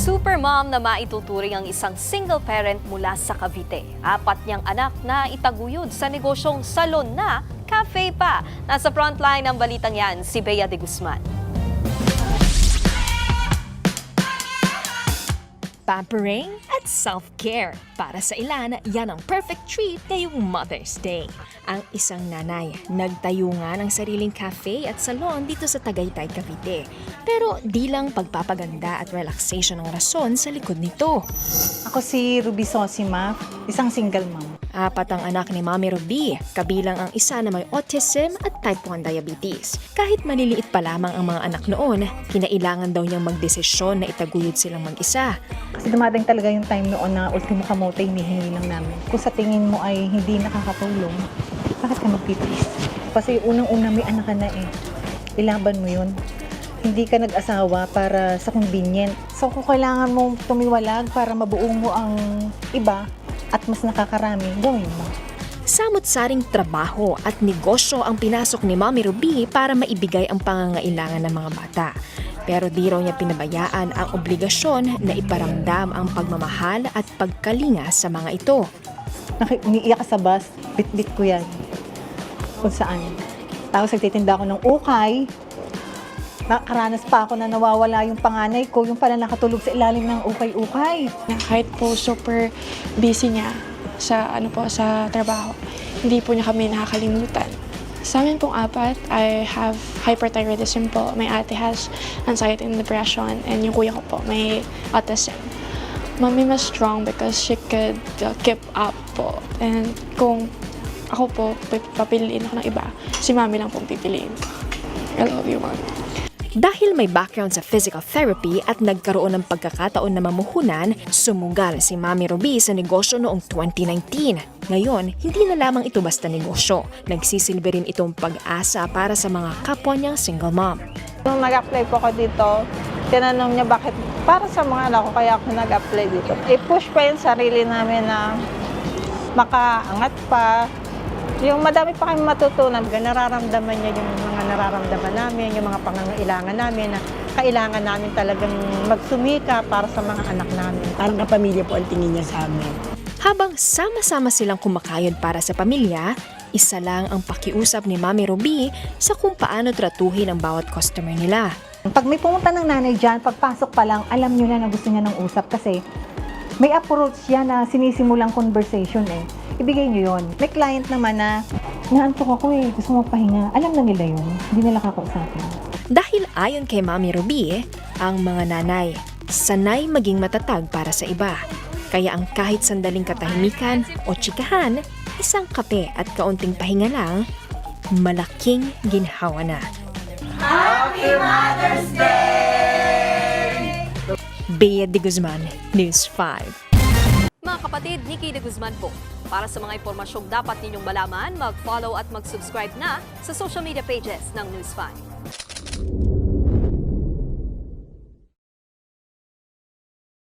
Supermom na maituturing ang isang single parent mula sa Cavite. 4 niyang anak na itaguyod sa negosyong salon na cafe pa. Nasa frontline ng balitang yan, si Bea de Guzman. Pampering at self-care. Para sa ilan, yan ang perfect treat ngayong Mother's Day. Ang isang nanay, nagtayo nga ng sariling cafe at salon dito sa Tagaytay, Cavite. Pero di lang pagpapaganda at relaxation ang rason sa likod nito. Ako si Ruby Sosima, isang single mom. 4 ang anak ni Mami Ruby, kabilang ang isa na may autism at type 1 diabetes. Kahit maliliit pa lamang ang mga anak noon, kinailangan daw niyang magdesisyon na itaguyod silang mag-isa. Kasi dumating talaga yung time noon na ultimo kamote hinihingi lang namin. Kung sa tingin mo ay hindi nakakatulong, bakit ka magpipis? Kasi unang-una may anak ka na eh. Ilaban mo yun. Hindi ka nag-asawa para sa convenient. So kung kailangan mong tumiwalag para mabuong mo ang iba at mas nakakarami, gawin mo. Samot-saring trabaho at negosyo ang pinasok ni Mami Ruby para maibigay ang pangangailangan ng mga bata. Pero di raw niya pinabayaan ang obligasyon na iparamdam ang pagmamahal at pagkalinga sa mga ito. Umiiyak ka sa bus, bit-bit ko yan. Kung saan. Tapos nagtitinda ako ng ukay. Nakaranas pa ako na nawawala yung panganay ko, yung pala nakatulog sa ilalim ng ukay-ukay. Kahit po super busy niya sa trabaho, hindi po niya kami nakakalimutan. Sa amin pong 4, I have hyperthyroidism po. My ate has anxiety and depression, and yung kuya ko po may autism. Mami mas strong because she could keep up po. And kung ako po, papiliin ako ng iba, si Mami lang pong pipiliin. I love you, Mami. Dahil may background sa physical therapy at nagkaroon ng pagkakataon na mamuhunan, sumugal si Mami Ruby sa negosyo noong 2019. Ngayon, hindi na lamang ito basta negosyo. Nagsisilbi rin itong pag-asa para sa mga kapwa niyang single mom. Nung nag-apply po ako dito, tinanong niya bakit para sa mga anak ko kaya ako nag-apply dito. I-push pa yung sarili namin na makaangat pa. Yung madami pa kami matutunan, nararamdaman niya yung mga nararamdaman namin, yung mga pangangailangan namin na kailangan namin talagang magsumika para sa mga anak namin. Parang kapamilya po ang tingin niya sa amin. Habang sama-sama silang kumakayod para sa pamilya, isa lang ang pakiusap ni Mami Ruby sa kung paano tratuhin ang bawat customer nila. Pag may pumunta ng nanay dyan, pagpasok pa lang, alam nyo na gusto niya ng usap kasi may approach siya na sinisimulang conversation eh. Ibigay nyo yun. May client naman na, naantok ako eh, gusto mo pahinga. Alam na nila yun, hindi nila kakausapin. Dahil ayon kay Mami Ruby, ang mga nanay sanay maging matatag para sa iba. Kaya ang kahit sandaling katahimikan o tsikahan, isang kape at kaunting pahinga lang, malaking ginhawa na. Happy Mother's Day! Bea de Guzman, News 5. Mga kapatid, Nikki de Guzman po. Para sa mga impormasyong dapat ninyong malaman, mag-follow at mag-subscribe na sa social media pages ng News 5.